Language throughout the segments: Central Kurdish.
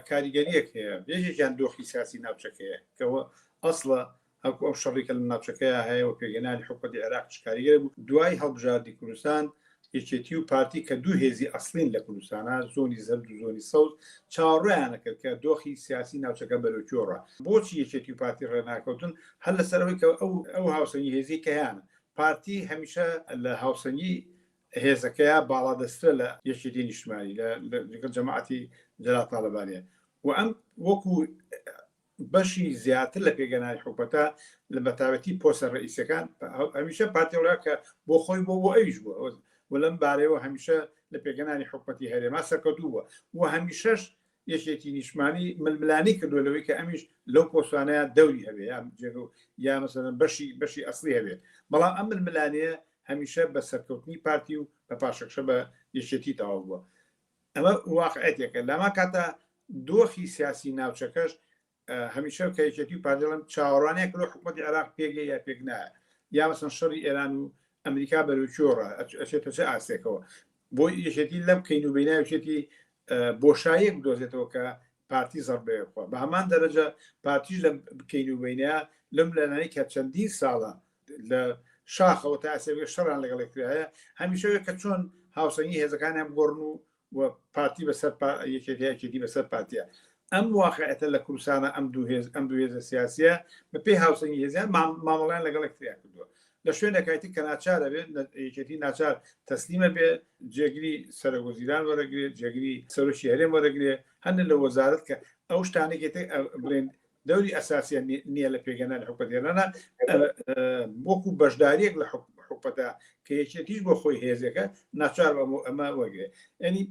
کاریگەریەک هەیە یەکێکیان دۆخی سیاسی ناوچەکەیە کەەوە ئەسڵە هەکو ئەو شەڕێکە لە ناوچەکەیە هەیە و پێگەنانی حکومەتی عێراق کاریگەر بوو دوای هەڵبژاردی کوردستان یەکێتی و پارتی کە دوو هێزی ئەسڵین لە کوردستانە زۆنی زەرد و زۆنی سەوز چاوەڕێیانەکرد کە دۆخی سیاسی ناوچەکە بەرەوکۆڕە بۆچی یەکێتی و پارتی ڕێناکەوتن هەر لەسەرەوەی کە ئەو هاوسەنگی هێزی کەیانە پارتی هەمیشە لە هاوسەنگی هێزەکەیە باڵادەسترە لە یەکێتی نیشتمانی لەگەڵ جەماعەتی جەلال تاالبانیە و ئەم وەکو بەشی زیاتر لە پێگەنانی حکومەتە لە بەتابەتی پۆستە ڕئیسەکان هەمیشە پارتیڵە کە بۆ خۆی بۆ ئەویش بووە و لەم بارەیەوە هەمیشە لە پێگەنانی حکومەتی هەرێما سەرکەوتووە و هەمیشەش یەکێتی نیشتمانی ململانی کردو لەوەی کە ئەمیش لەو پۆستانەیە دەوری هەبێ یا مەسەڵەن بەشی ئەسڵی هەبێت بەڵام ئەم ململانەیە هەمیشە بە سەرکەوتنی پارتی و بە پاشەکشە بە یەکێتی تەواو بووە ئەمە واقعەتێکە لەما کاتە دۆخی سیاسی ناوچەکەش هەمیشە کە یەکێتی و پارتیڵم چاوەڕوانەیە لە حکومەتی عێراق پێگەی یا پێک نایە یا مەسەڵەن شەڕی ئێران و ئەمریکا بەرەوکۆڕە ئەچێتە چه ئاسێکەوە بۆ یەکێتی لەم کەینوبینایەتی بۆشایەک بدۆزێتەوە کە پارتی زەڕبەیەخوا بە هەمان دەرەجە پارتیش لە کەینوبینەیە لەم لەلایەنی کە چەندین ساڵە لە شاخەوە تا ئاسێوێ شەڕان لەگەڵێکترایە هەمیشەوەی کە چۆن هاوسەنگی هێزەکانیان بگۆڕن و پارتی بەسەر یەکێتی بەسەر پارتیە ئەم واقعەتە لە کوردستانە ئەم دوو هێزە سیاسیە بە پێی هاوسەنگی هێزیان مامەڵیان لەگەڵێکتریا کردووە لە شوێنەکایەتی کە ناچارە بێت یەکێتی ناچار تەسلیمە بێ جێگیری سەرۆکوەزیران وەرەگرێت جێگیری سەرۆکی هەرێم وەرەگرێت هەندێک لە وەزارەت کە ئەو شتانێکی بڵێن دەوری ئەساسیان نییە لە پێگەنانی حکومەتیانە وەکو بەشداریەک لە حکومەتە کە یەکێتیش بۆ خۆی هێزەکە ناچار ئەمە وەرگێت ینی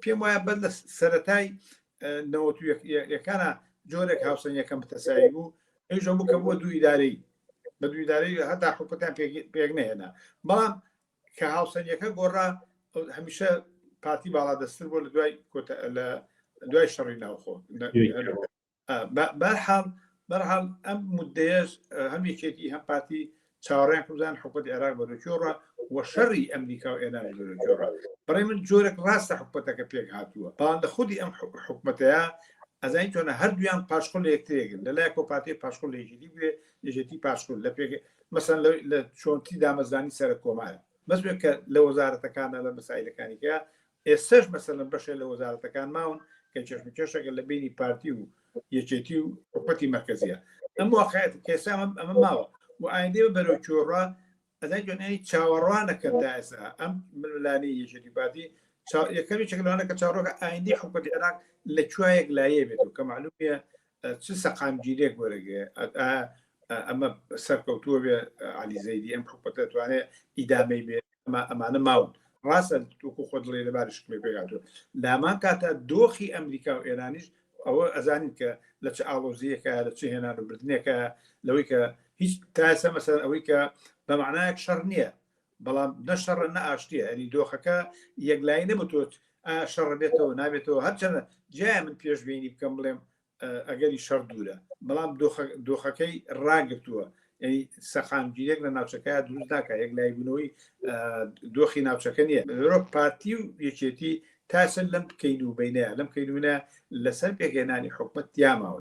پێم وایە بەر لە سەرەتای نەوەتویەکانە جۆرێک هاوسەنگەکەم بتەسایی بوو ئەوژە بوو کە بووە دوو ئیدارەی بە دوو ئیدارەی هەتا حکومەتیان پێک نهێنا بەڵام کە هاوسەنگەکە گۆڕا هەمیشە پارتی باڵادەستر بۆ لە دوای شەڕی ناوخۆ بەرحاڵ ئەم مودەیەش هەم یەکێتی هەم پارتی چاوەڕێیان کوردستان حکومەتی عێراق بەرەوکۆڕە و شەڕی ئەمریکا و ئێران بەرەوکۆڕە بەڕێ من جۆرێک ڕاستە حکومەتەکە پێک هاتووە بەڵام لە خودی ئەم حکومەتەیە ئەزانی تۆنە هەردوویان پاشخۆل لە یەکترێکن لەلایەک پارتی پاشخۆل لە یەکێتی بێ یەکێتی پاشخۆل لە پێک مەسەن لە چۆنتی دامەزرانی سەر کۆمارە بەس کە لە وەزارەتەکانە لە مەسائلەکانیکە ئێستش مەسەلەن بەشێ لە وەزارەتەکان ماون کە چێشمکێشێکە لە بینی پارتی و یەکێتی و حکومەتی مەرکەزیە ئەم واقعەت کێسا ئەمە ماوە و ئایندێ بەرەوکۆڕە ئەزای جوێنەی چاوەڕوانەکە ئێستا ئەم ململانی یەکێتی پارتی یەکەمی چەکلوانە کە چاڕۆکە ئایندی حکومەتی عێراق لە کوایەک لایە بێت و کە معلومیە چ سەقامگیرێک وەرەگێ ئەمە سەرکەوتووە بێ عەلی زەیدی ئەم حکومەتە توانێت ئیدامەی بێ ئەمانە ماون ڕاستە توکو خۆ دڵێ لەباری شکمی پێگاتوە لامان کاتە دۆخی ئەمریکا و ئێرانیش ئەوە ئەزانین کە لە چه ئاڵۆزیەکە لە چه هێنان و بردنێکە لەوەی کە هیچ تاسە مەسەن ئەوەی کە بە معنایەک شەڕ نییە بەڵام نەشەڕە نەئاشتیە ئەنی دۆخەکە یەکلایی نەبتۆت شەڕ بێتەوە نابێتەوە هەرچەندە جای من پێشبینی بکەم بڵێم ئەگەری شەڕ دوورە بەڵام دۆخەکەی ڕاگرتووە ینی سەخامگیرێک لە ناوچەکە دروست ناکە یەکلای بوونەوەی دۆخی ناوچەکە نییە ڕۆ پارتی و یەکێتی تاسن لەم کەینوبینەیە لەم کەینوبینە لەسەر پێگەێنانی حکومەت یاماوە